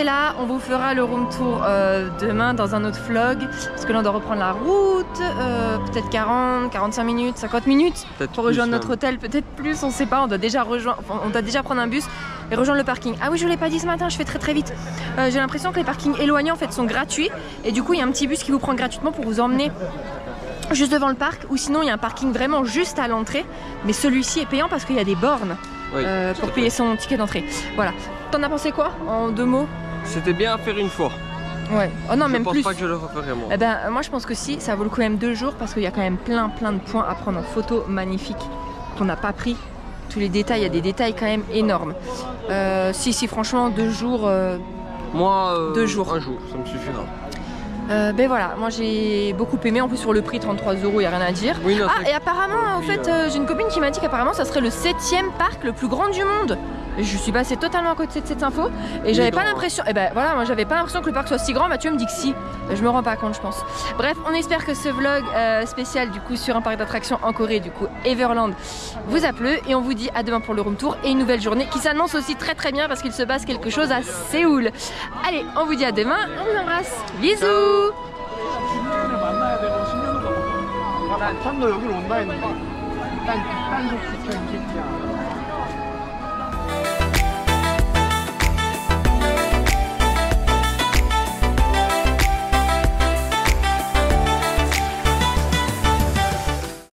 restez là, on vous fera le room tour demain dans un autre vlog. Parce que là on doit reprendre la route, peut-être 40, 45 minutes, 50 minutes pour rejoindre notre hôtel, peut-être plus, on sait pas, on doit déjà prendre un bus et rejoindre le parking. Ah oui, je vous l'ai pas dit ce matin, je fais très vite. J'ai l'impression que les parkings éloignés en fait sont gratuits et du coup il y a un petit bus qui vous prend gratuitement pour vous emmener juste devant le parc, ou sinon il y a un parking vraiment juste à l'entrée, mais celui-ci est payant parce qu'il y a des bornes pour payer son ticket d'entrée. Voilà. T'en as pensé quoi en 2 mots? C'était bien à faire une fois. Ouais. Oh non, même plus. Je pense pas que je le referai moi. Eh ben, moi je pense que si, ça vaut le coup même 2 jours parce qu'il y a quand même plein de points à prendre en photo magnifiques qu'on n'a pas pris. Tous les détails, il y a des détails quand même énormes. Si franchement 2 jours. Moi, 2 jours. 1 jour, ça me suffira. Ben voilà, moi j'ai beaucoup aimé, en plus sur le prix 33 €, il n'y a rien à dire. Oui, non, et apparemment, en fait, j'ai une copine qui m'a dit qu'apparemment ça serait le 7e parc le plus grand du monde. Et je suis passée totalement à côté de cette info et j'avais pas l'impression, et ben voilà, moi j'avais pas l'impression que le parc soit si grand. Mathieu me dit que si, je me rends pas compte je pense. Bref, on espère que ce vlog spécial du coup sur un parc d'attractions en Corée, du coup Everland, vous a plu et on vous dit à demain pour le room tour et une nouvelle journée qui s'annonce aussi très bien parce qu'il se passe quelque chose à Séoul. Allez, on vous dit à demain, on vous embrasse, bisous. 참너 여기로 온다 했는데 딴 곳 있겠냐.